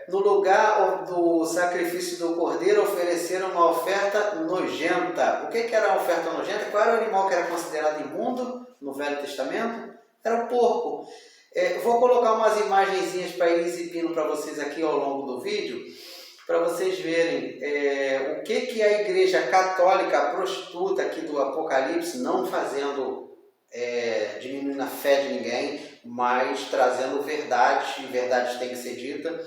No lugar do sacrifício do cordeiro, ofereceram uma oferta nojenta. O que era a oferta nojenta? Qual era o animal que era considerado imundo no Velho Testamento? Era o porco. Vou colocar umas imagenzinhas para ir exibindo para vocês aqui ao longo do vídeo, para vocês verem o que a Igreja Católica, a prostituta aqui do Apocalipse, não fazendo diminuindo a fé de ninguém, mas trazendo verdades, e verdades têm que ser ditas.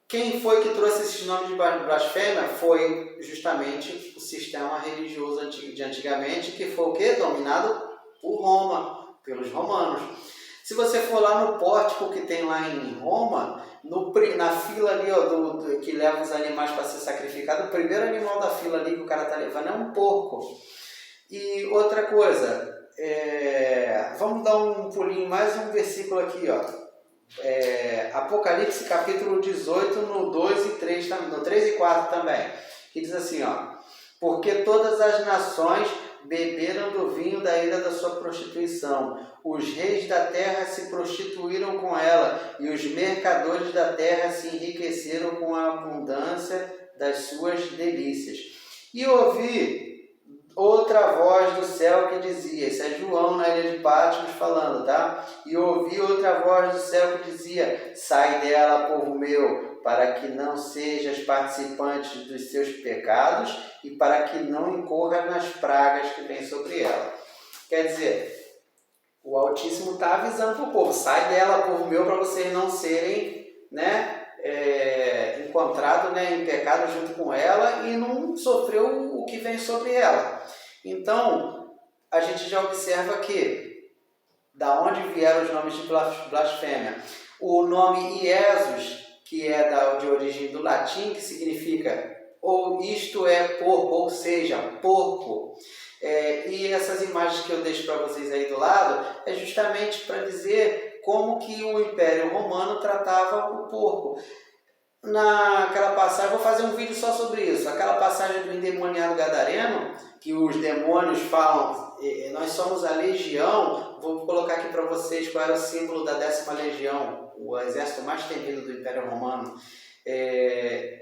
Quem foi que trouxe esses nomes de blasfêmia? Foi justamente o sistema religioso de antigamente, que foi o quê? Dominado por Roma, pelos romanos. Se você for lá no pórtico que tem lá em Roma, na fila ali, ó, que leva os animais para ser sacrificado, o primeiro animal da fila ali que o cara está levando é um porco. E outra coisa, vamos dar um pulinho, mais um versículo aqui, ó. Apocalipse capítulo 18, no 2 e 3, no 3 e 4 também, que diz assim, ó: porque todas as nações beberam do vinho da ira da sua prostituição, os reis da terra se prostituíram com ela, e os mercadores da terra se enriqueceram com a abundância das suas delícias. E ouvi outra voz do céu que dizia, isso é João na ilha de Patmos falando, tá? E ouvi outra voz do céu que dizia, sai dela, povo meu, para que não sejas participante dos seus pecados e para que não incorra nas pragas que vêm sobre ela. Quer dizer, o Altíssimo está avisando para o povo, sai dela, povo meu, para vocês não serem, encontrados, em pecado junto com ela e não sofreu o que vem sobre ela. Então, a gente já observa que, da onde vieram os nomes de blasfêmia? O nome Iesus, que é de origem do latim, que significa isto é porco, ou seja, porco. E essas imagens que eu deixo para vocês aí do lado é justamente para dizer como que o Império Romano tratava o porco. Naquela passagem, vou fazer um vídeo só sobre isso, aquela passagem do endemoniado gadareno, que os demônios falam, nós somos a legião, vou colocar aqui para vocês qual era o símbolo da 10ª legião, o exército mais temido do Império Romano.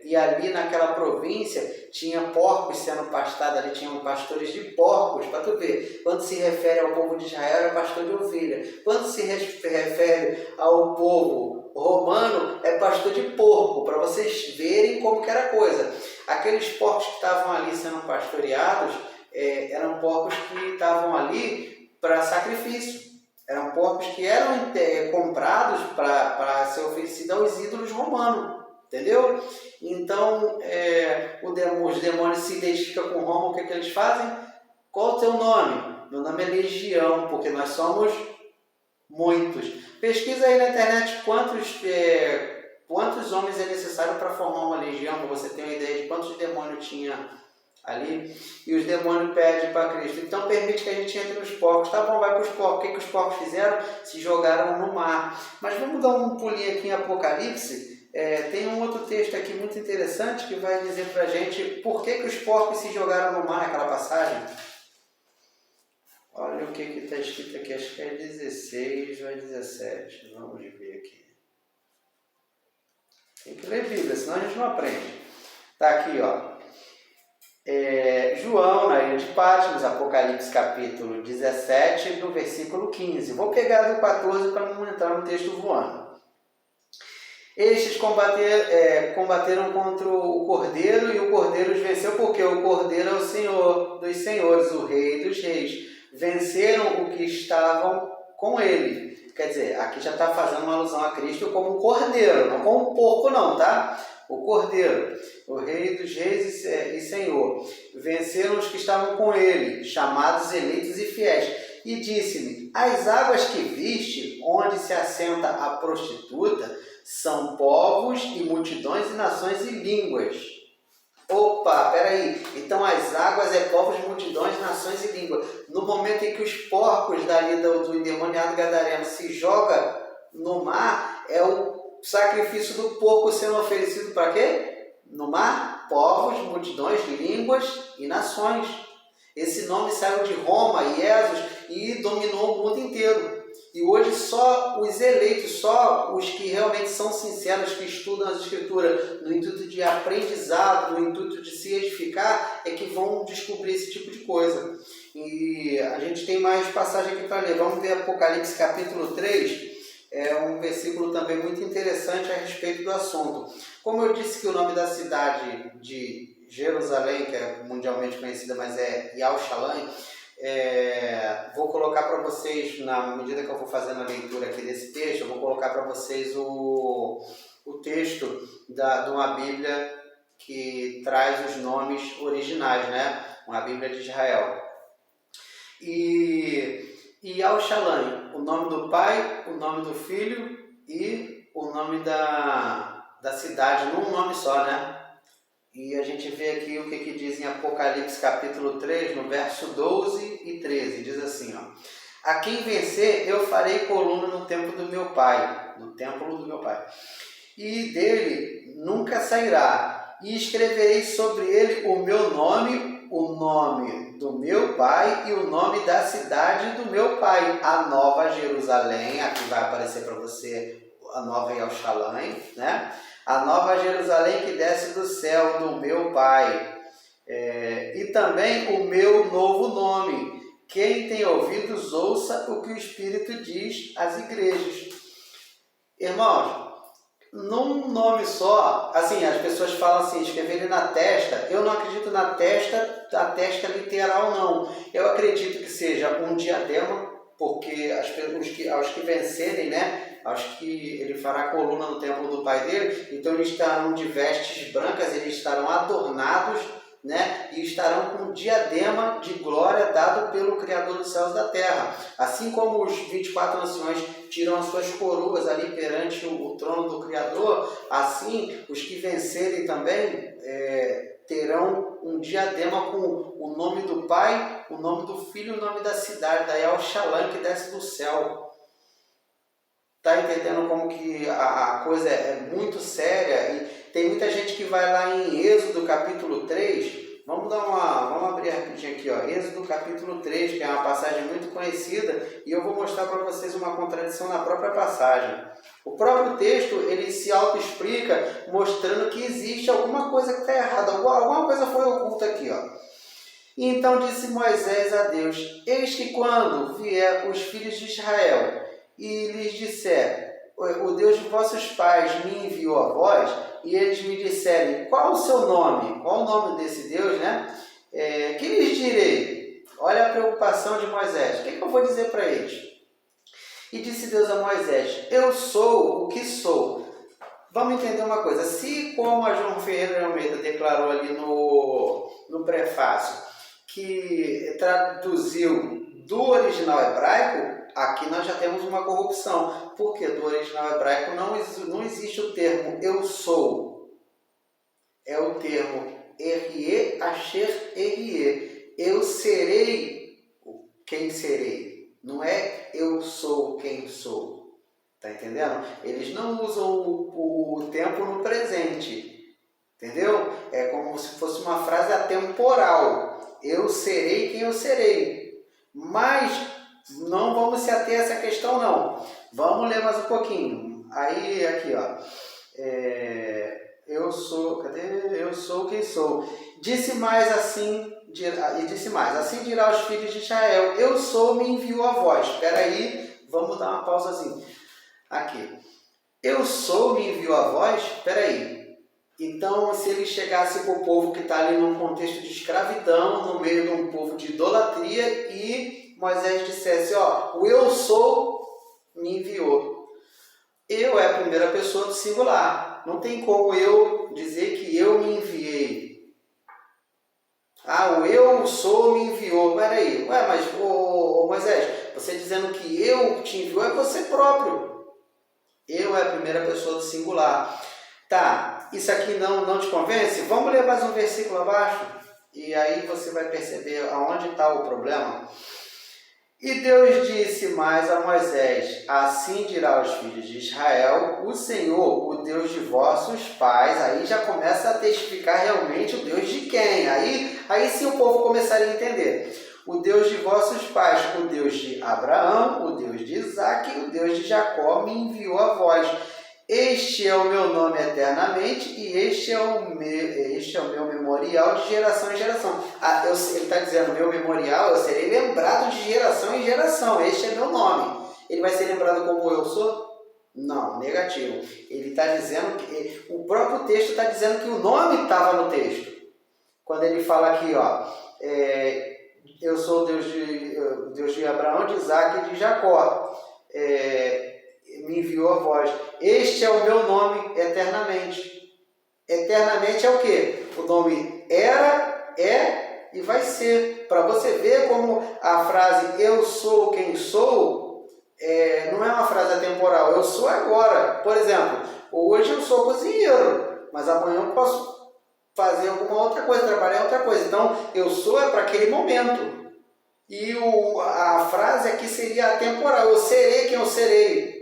E ali naquela província tinha porcos sendo pastados, ali tinham pastores de porcos, para tu ver, quando se refere ao povo de Israel era pastor de ovelha, quando se refere ao povo romano é pastor de porco, para vocês verem como que era a coisa. Aqueles porcos que estavam ali sendo pastoreados eram porcos que estavam ali para sacrifício, eram porcos que eram comprados para ser oferecidos aos ídolos romanos. Entendeu? Então, os demônios se identificam com Roma, o que eles fazem? Qual o teu nome? Meu nome é Legião, porque nós somos muitos. Pesquisa aí na internet quantos homens é necessário para formar uma legião, para você ter uma ideia de quantos demônios tinha ali, e os demônios pedem para Cristo, então permite que a gente entre nos porcos. Tá bom, vai para os porcos. O que os porcos fizeram? Se jogaram no mar. Mas vamos dar um pulinho aqui em Apocalipse. Tem um outro texto aqui muito interessante que vai dizer para a gente por que os porcos se jogaram no mar naquela passagem. Olha o que está escrito aqui, acho que é 16 ou 17. Vamos ver aqui. Tem que ler Bíblia, senão a gente não aprende. Está aqui, ó. João, na ilha de Patmos, Apocalipse capítulo 17, do versículo 15. Vou pegar do 14 para não entrar no texto voando. Estes combateram contra o Cordeiro, e o Cordeiro os venceu, porque o Cordeiro é o Senhor dos senhores, o Rei dos reis. Venceram o que estavam com ele. Quer dizer, aqui já está fazendo uma alusão a Cristo como um Cordeiro, não como um porco não, tá? O Cordeiro, o Rei dos reis e Senhor. Venceram os que estavam com ele, chamados eleitos e fiéis. E disse-me, as águas que viste, onde se assenta a prostituta, são povos e multidões e nações e línguas. Opa, peraí. Então as águas é povos, multidões, nações e línguas. No momento em que os porcos dali do endemoniado gadareno se jogam no mar, é o sacrifício do porco sendo oferecido para quê? No mar, povos, multidões, línguas e nações. Esse nome saiu de Roma e Esos e dominou o mundo inteiro. E hoje só os eleitos, só os que realmente são sinceros, que estudam as Escrituras no intuito de aprendizado, no intuito de se edificar, é que vão descobrir esse tipo de coisa. E a gente tem mais passagem aqui para ler. Vamos ver Apocalipse capítulo 3, é um versículo também muito interessante a respeito do assunto. Como eu disse que o nome da cidade de Jerusalém, que é mundialmente conhecida, mas é Yal-Shalam, vou colocar para vocês, na medida que eu vou fazendo a leitura aqui desse texto, eu vou colocar para vocês o texto de uma Bíblia que traz os nomes originais, né? Uma Bíblia de Israel. E Yal-Shalam, o nome do Pai, o nome do Filho e o nome da cidade, num nome só, né? E a gente vê aqui o que diz em Apocalipse capítulo 3, no verso 12 e 13. Diz assim, ó. A quem vencer, eu farei coluna no templo do meu Pai. No templo do meu Pai. E dele nunca sairá. E escreverei sobre ele o meu nome, o nome do meu Pai e o nome da cidade do meu Pai. A Nova Jerusalém. Aqui vai aparecer para você a Nova Yal-Shalam, né? A Nova Jerusalém que desce do céu do meu Pai, e também o meu novo nome. Quem tem ouvidos, ouça o que o Espírito diz às igrejas. Irmãos, num nome só, assim, as pessoas falam assim, escreverem na testa. Eu não acredito na testa literal, não. Eu acredito que seja um diadema, porque aos que vencerem, né? Acho que ele fará coluna no templo do Pai dele, então eles estarão de vestes brancas, eles estarão adornados, né? E estarão com um diadema de glória dado pelo Criador dos céus e da terra. Assim como os 24 anciões tiram as suas coroas ali perante o trono do Criador, assim os que vencerem também terão um diadema com o nome do Pai, o nome do Filho e o nome da cidade, da Yal-Shalam que desce do céu. Está entendendo como que a coisa é muito séria? E tem muita gente que vai lá em Êxodo capítulo 3. Vamos abrir rapidinho aqui, ó. Êxodo capítulo 3, que é uma passagem muito conhecida, e eu vou mostrar para vocês uma contradição na própria passagem. O próprio texto, ele se auto-explica, mostrando que existe alguma coisa que está errada, alguma coisa foi oculta aqui, ó. Então disse Moisés a Deus, eis que quando vier os filhos de Israel e lhes disser, o Deus de vossos pais me enviou a vós, e eles me disserem, qual o seu nome? Qual o nome desse Deus, né? Que lhes direi? Olha a preocupação de Moisés. O que eu vou dizer para eles? E disse Deus a Moisés, eu sou o que sou. Vamos entender uma coisa. Se, como a João Ferreira de Almeida declarou ali no prefácio, que traduziu do original hebraico, aqui nós já temos uma corrupção, porque do original hebraico não existe o termo eu sou, é o termo R-E, Asher, R-E. Eu serei quem serei. Não é eu sou quem sou. Tá entendendo? Eles não usam o tempo no presente. Entendeu? É como se fosse uma frase atemporal. Eu serei quem eu serei. Mas não vamos se ater a essa questão, não. Vamos ler mais um pouquinho. Aí, aqui, ó. Eu sou, cadê? Eu sou quem sou. Disse mais, assim dirá aos filhos de Israel, eu sou, me enviou a voz. Espera aí, vamos dar uma pausazinha. Aqui. Eu sou, me enviou a voz? Espera aí. Então, se ele chegasse para o povo que está ali num contexto de escravidão, no meio de um povo de idolatria, e Moisés dissesse, ó, o eu sou me enviou. Eu é a primeira pessoa do singular. Não tem como eu dizer que eu me enviei. Ah, o eu sou me enviou. Peraí, mas Moisés, você dizendo que eu te enviou é você próprio. Eu é a primeira pessoa do singular. Tá, isso aqui não te convence? Vamos ler mais um versículo abaixo? E aí você vai perceber aonde está o problema. E Deus disse mais a Moisés, assim dirá aos filhos de Israel, o Senhor, o Deus de vossos pais. Aí já começa a testificar realmente o Deus de quem? Aí sim o povo começaria a entender. O Deus de vossos pais, o Deus de Abraão, o Deus de Isaque e o Deus de Jacó me enviou a vós. Este é o meu nome eternamente e este é o meu memorial de geração em geração. Ele está dizendo, meu memorial, eu serei lembrado de geração em geração. Este é meu nome. Ele vai ser lembrado como eu sou? Não, negativo. Ele está dizendo que o próprio texto está dizendo que o nome estava no texto. Quando ele fala aqui, ó, eu sou o Deus de Abraão, de Isaque e de Jacó. Me enviou a voz. Este é o meu nome eternamente. Eternamente é o quê? O nome era, é e vai ser. Para você ver como a frase eu sou quem sou não é uma frase atemporal. Eu sou agora. Por exemplo, hoje eu sou cozinheiro, mas amanhã eu posso fazer alguma outra coisa, trabalhar outra coisa. Então, eu sou é para aquele momento. E a frase aqui seria atemporal. Eu serei quem eu serei.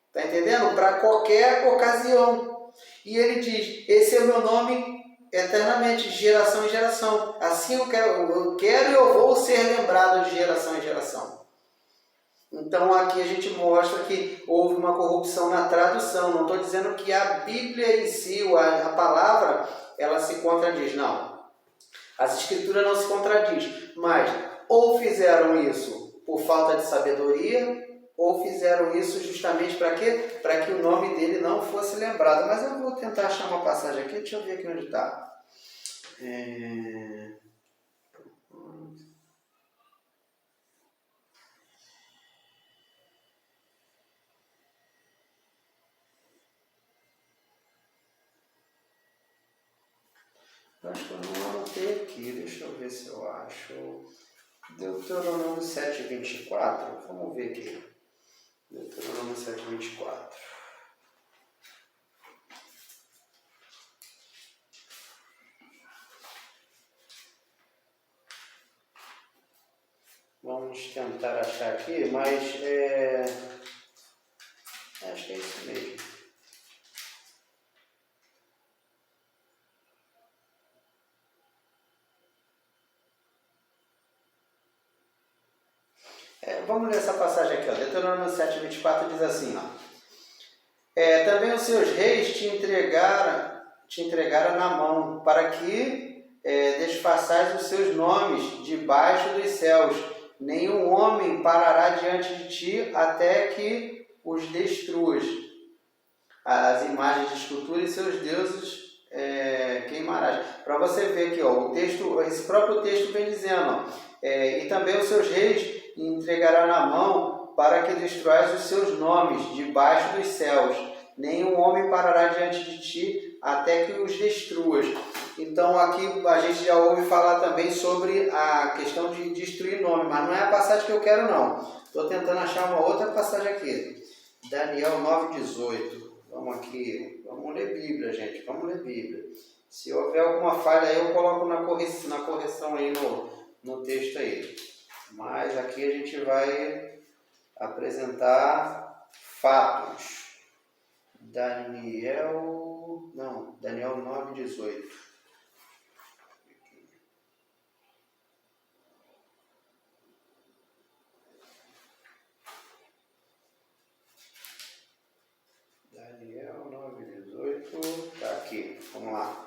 Está entendendo? Para qualquer ocasião. E ele diz, esse é o meu nome eternamente, de geração em geração. Assim eu quero e eu vou ser lembrado de geração em geração. Então aqui a gente mostra que houve uma corrupção na tradução. Não estou dizendo que a Bíblia em si, a palavra, ela se contradiz. Não. As escrituras não se contradizem. Mas ou fizeram isso por falta de sabedoria, ou fizeram isso justamente para quê? Para que o nome dele não fosse lembrado. Mas eu vou tentar achar uma passagem aqui. Deixa eu ver aqui onde está. Eu acho que eu não anotei aqui. Deixa eu ver se eu acho. Deuteronômio 7:24. Vamos ver aqui. Deuteronômio 7:24. Vamos tentar achar aqui, mas acho que é isso mesmo. Vamos ler essa passagem aqui, ó. Deuteronômio 7:24 diz assim, ó. Também os seus reis te entregaram na mão, para que desfaçais os seus nomes debaixo dos céus. Nenhum homem parará diante de ti até que os destruas. As imagens de escultura e seus deuses queimarás. Para você ver aqui, ó, esse próprio texto vem dizendo, e também os seus reis entregará na mão para que destruais os seus nomes debaixo dos céus. Nenhum homem parará diante de ti até que os destruas. Então aqui a gente já ouve falar também sobre a questão de destruir nome, mas não é a passagem que eu quero não. Estou tentando achar uma outra passagem aqui. Daniel 9:18. Vamos aqui, vamos ler Bíblia, gente, vamos ler Bíblia. Se houver alguma falha aí, eu coloco na correção aí no texto aí. Mas aqui a gente vai apresentar fatos. Daniel 9:18. Daniel 9:18, tá aqui, vamos lá.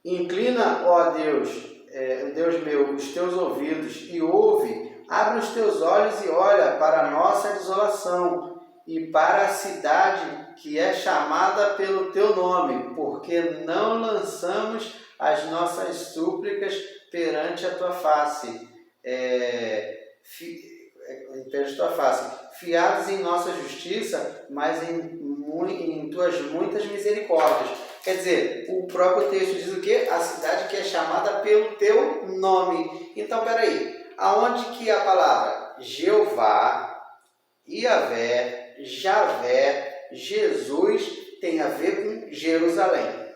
Inclina, ó Deus, Deus meu, os teus ouvidos e ouve, abre os teus olhos e olha para a nossa desolação e para a cidade que é chamada pelo teu nome, porque não lançamos as nossas súplicas perante a tua face. Perante a tua face, fiados em nossa justiça, mas em tuas muitas misericórdias. Quer dizer, o próprio texto diz o quê? A cidade que é chamada pelo teu nome. Então, peraí, aonde que a palavra Jeová, Iavé, Javé, Jesus tem a ver com Jerusalém?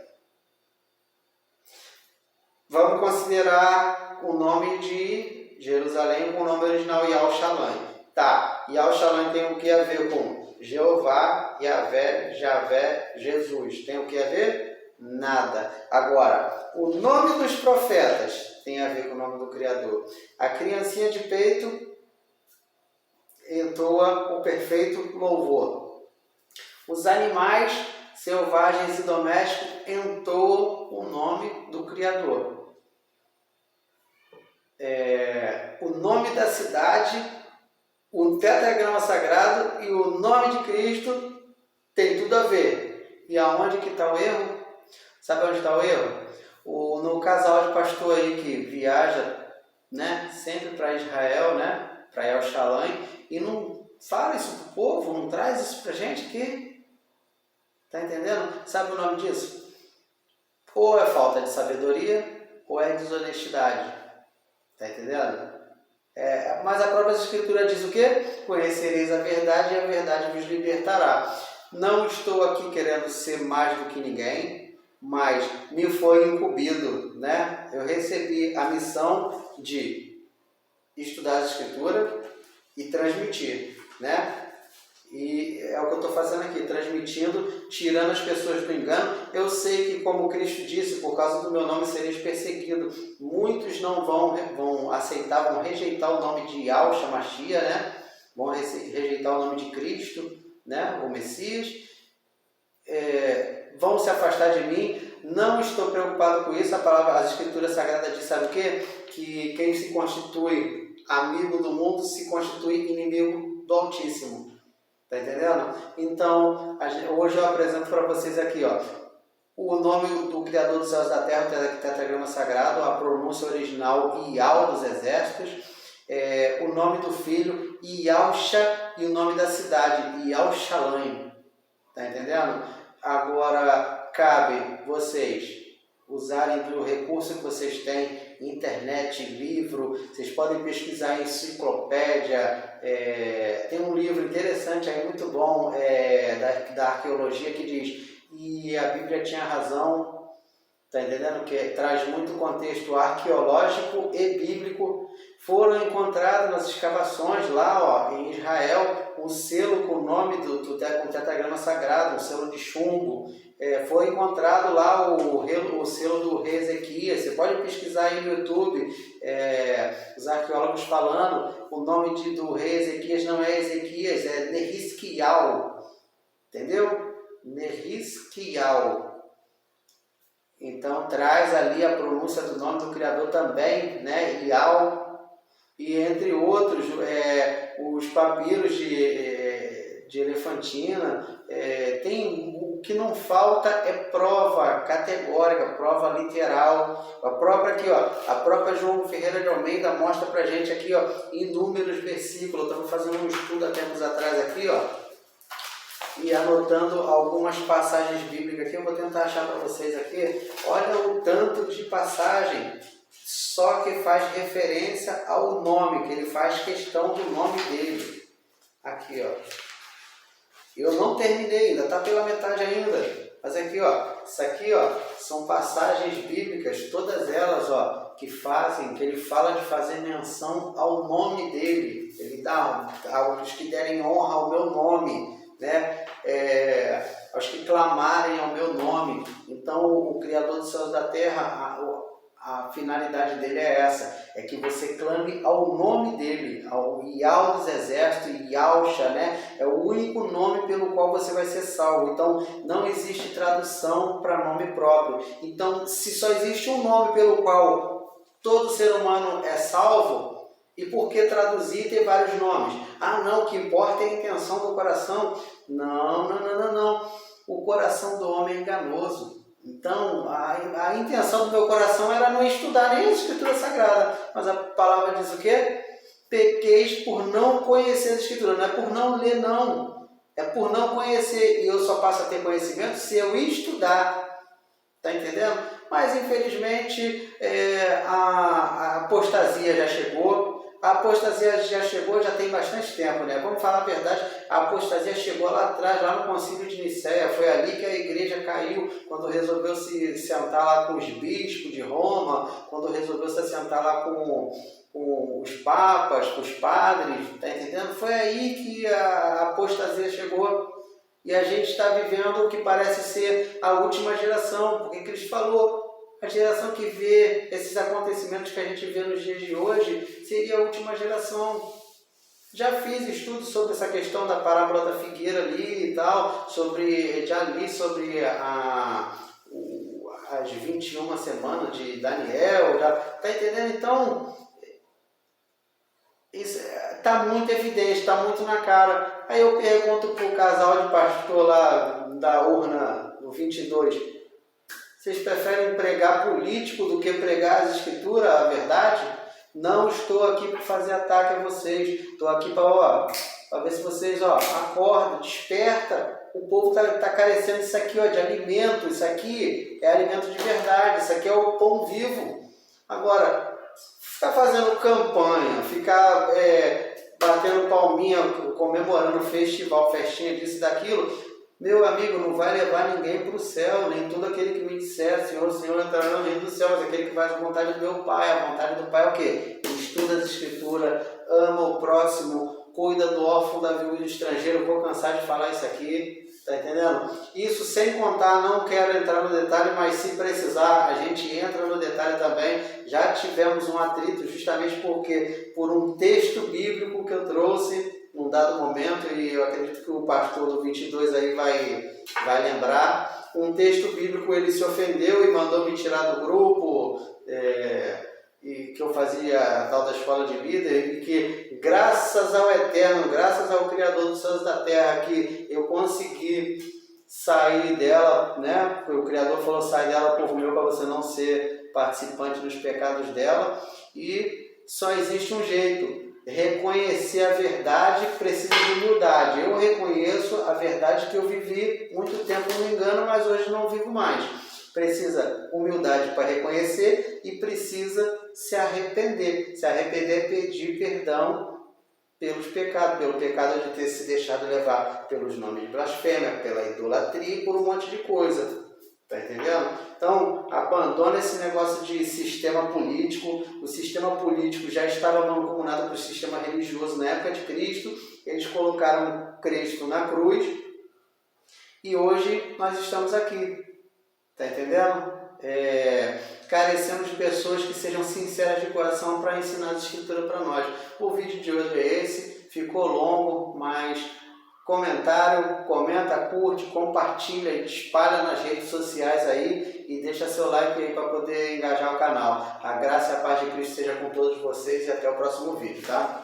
Vamos considerar o nome de Jerusalém com o nome original Yahushalém. Tá, Yahushalém tem o que a ver com Jeová, Iavé, Javé, Jesus. Tem o que a ver? Nada. Agora, o nome dos profetas tem a ver com o nome do Criador. A criancinha de peito entoa o perfeito louvor. Os animais selvagens e domésticos entoam o nome do Criador. O nome da cidade, o tetragrama sagrado e o nome de Cristo tem tudo a ver. E aonde que está o erro? Sabe onde está o erro? No casal de pastor aí que viaja, né, sempre para Israel, né, para Yahushalém, e não fala isso para o povo, não traz isso para a gente aqui. Tá entendendo? Sabe o nome disso? Ou é falta de sabedoria, ou é desonestidade. Tá entendendo? Mas a própria Escritura diz o quê? Conhecereis a verdade e a verdade vos libertará. Não estou aqui querendo ser mais do que ninguém, mas me foi incumbido, né? Eu recebi a missão de estudar a Escritura e transmitir, né? E é o que eu estou fazendo aqui, transmitindo, tirando as pessoas do engano. Eu sei que, como Cristo disse, por causa do meu nome sereis perseguidos. Muitos não vão aceitar, vão rejeitar o nome de Yahshua Mashiach, né? Vão rejeitar o nome de Cristo, né? O Messias. Vão se afastar de mim. Não estou preocupado com isso. As Escrituras Sagradas dizem, sabe o quê? Que quem se constitui amigo do mundo se constitui inimigo do Altíssimo. Tá entendendo? Então, hoje eu apresento para vocês aqui, ó, o nome do Criador dos céus e da terra, o tetragrama sagrado, a pronúncia original Yahweh dos exércitos, o nome do filho Yahusha e o nome da cidade Yahushalém. Tá entendendo? Agora, cabe vocês usarem do recurso que vocês têm, internet, livro, vocês podem pesquisar em enciclopédia, tem um livro interessante aí, muito bom, da arqueologia, que diz, e a Bíblia tinha razão, tá entendendo? Que traz muito contexto arqueológico e bíblico. Foram encontrados nas escavações lá, ó, em Israel, um selo com o nome do tetragrama sagrado, um selo de chumbo. Foi encontrado lá o selo do rei Ezequias. Você pode pesquisar aí no YouTube, os arqueólogos falando, o nome do rei Ezequias não é Ezequias, é Nehisquial, entendeu? Nehisquial. Então traz ali a pronúncia do nome do Criador também, né? Ial, e entre outros, os papiros de Elefantina. O que não falta é prova categórica, prova literal. A própria João Ferreira de Almeida mostra pra gente aqui, ó, inúmeros versículos. Eu estava fazendo um estudo há tempos atrás aqui, ó, e anotando algumas passagens bíblicas aqui. Eu vou tentar achar para vocês aqui. Olha o tanto de passagem só que faz referência ao nome, que ele faz questão do nome dele. Aqui, ó. Eu não terminei ainda, está pela metade ainda. Mas aqui, ó. isso aqui, ó, são passagens bíblicas, todas elas, ó, que ele fala de fazer menção ao nome dele. Ele dá aos que derem honra ao meu nome, né? Aos que clamarem ao meu nome. Então, o Criador dos céus e da terra, a finalidade dele é essa, é que você clame ao nome dele, ao Yahweh dos exércitos, Yahusha, né? É o único nome pelo qual você vai ser salvo. Então, não existe tradução para nome próprio. Então, se só existe um nome pelo qual todo ser humano é salvo, e por que traduzir e ter vários nomes? Ah, não, o que importa é a intenção do coração. Não. O coração do homem é enganoso. Então, a intenção do meu coração era não estudar nem a Escritura Sagrada. Mas a palavra diz o quê? Pequeis por não conhecer a Escritura. Não é por não ler, não. É por não conhecer. E eu só passo a ter conhecimento se eu estudar. Está entendendo? Mas, infelizmente, a apostasia já chegou. A apostasia já chegou, já tem bastante tempo, né? Vamos falar a verdade, a apostasia chegou lá atrás, lá no Concílio de Nicéia. Foi ali que a igreja caiu, quando resolveu se sentar lá com os bispos de Roma, quando resolveu se sentar lá com os papas, com os padres, tá entendendo? Foi aí que a apostasia chegou. E a gente está vivendo o que parece ser a última geração, porque Cristo falou, a geração que vê esses acontecimentos que a gente vê nos dias de hoje seria a última geração. Já fiz estudos sobre essa questão da parábola da figueira ali e tal, já li sobre as 21 semanas de Daniel, tá entendendo? Então, isso está muito evidente, está muito na cara. Aí eu pergunto para o casal de pastor lá da urna, no 22, vocês preferem pregar político do que pregar as escrituras, a verdade? Não estou aqui para fazer ataque a vocês. Estou aqui para ver se vocês acordam, desperta. O povo está carecendo disso aqui, de alimento. Isso aqui é alimento de verdade. Isso aqui é o pão vivo. Agora, ficar fazendo campanha, ficar batendo palminha, comemorando festival, festinha disso e daquilo, meu amigo, não vai levar ninguém para o céu, nem todo aquele que me disser, Senhor, o Senhor entrará no reino do céu, mas aquele que faz a vontade do meu Pai. A vontade do Pai é o quê? Estuda as Escrituras, ama o próximo, cuida do órfão, da viúva e do estrangeiro. Eu vou cansar de falar isso aqui, tá entendendo? Isso sem contar, não quero entrar no detalhe, mas se precisar, a gente entra no detalhe também. Já tivemos um atrito justamente por um texto bíblico que eu trouxe num dado momento, e eu acredito que o pastor do 22 aí vai lembrar. Um texto bíblico, ele se ofendeu e mandou me tirar do grupo, e que eu fazia a tal da escola de líder, e que graças ao Eterno, graças ao Criador dos céus e da terra, que eu consegui sair dela, né? O Criador falou, sai dela, povo meu, para você não ser participante dos pecados dela. E só existe um jeito: reconhecer a verdade precisa de humildade. Eu reconheço a verdade que eu vivi muito tempo no engano, mas hoje não vivo mais. Precisa humildade para reconhecer e precisa se arrepender. Se arrepender é pedir perdão pelos pecados, pelo pecado de ter se deixado levar pelos nomes de blasfêmia, pela idolatria e por um monte de coisa. Tá entendendo? Então, abandona esse negócio de sistema político. O sistema político já estava mancomunado com o sistema religioso na época de Cristo. Eles colocaram Cristo na cruz e hoje nós estamos aqui. Tá entendendo? Carecemos de pessoas que sejam sinceras de coração para ensinar a Escritura para nós. O vídeo de hoje é esse. Ficou longo, mas comentário, comenta, curte, compartilha e espalha nas redes sociais aí e deixa seu like aí para poder engajar o canal. A graça e a paz de Cristo seja com todos vocês e até o próximo vídeo, tá?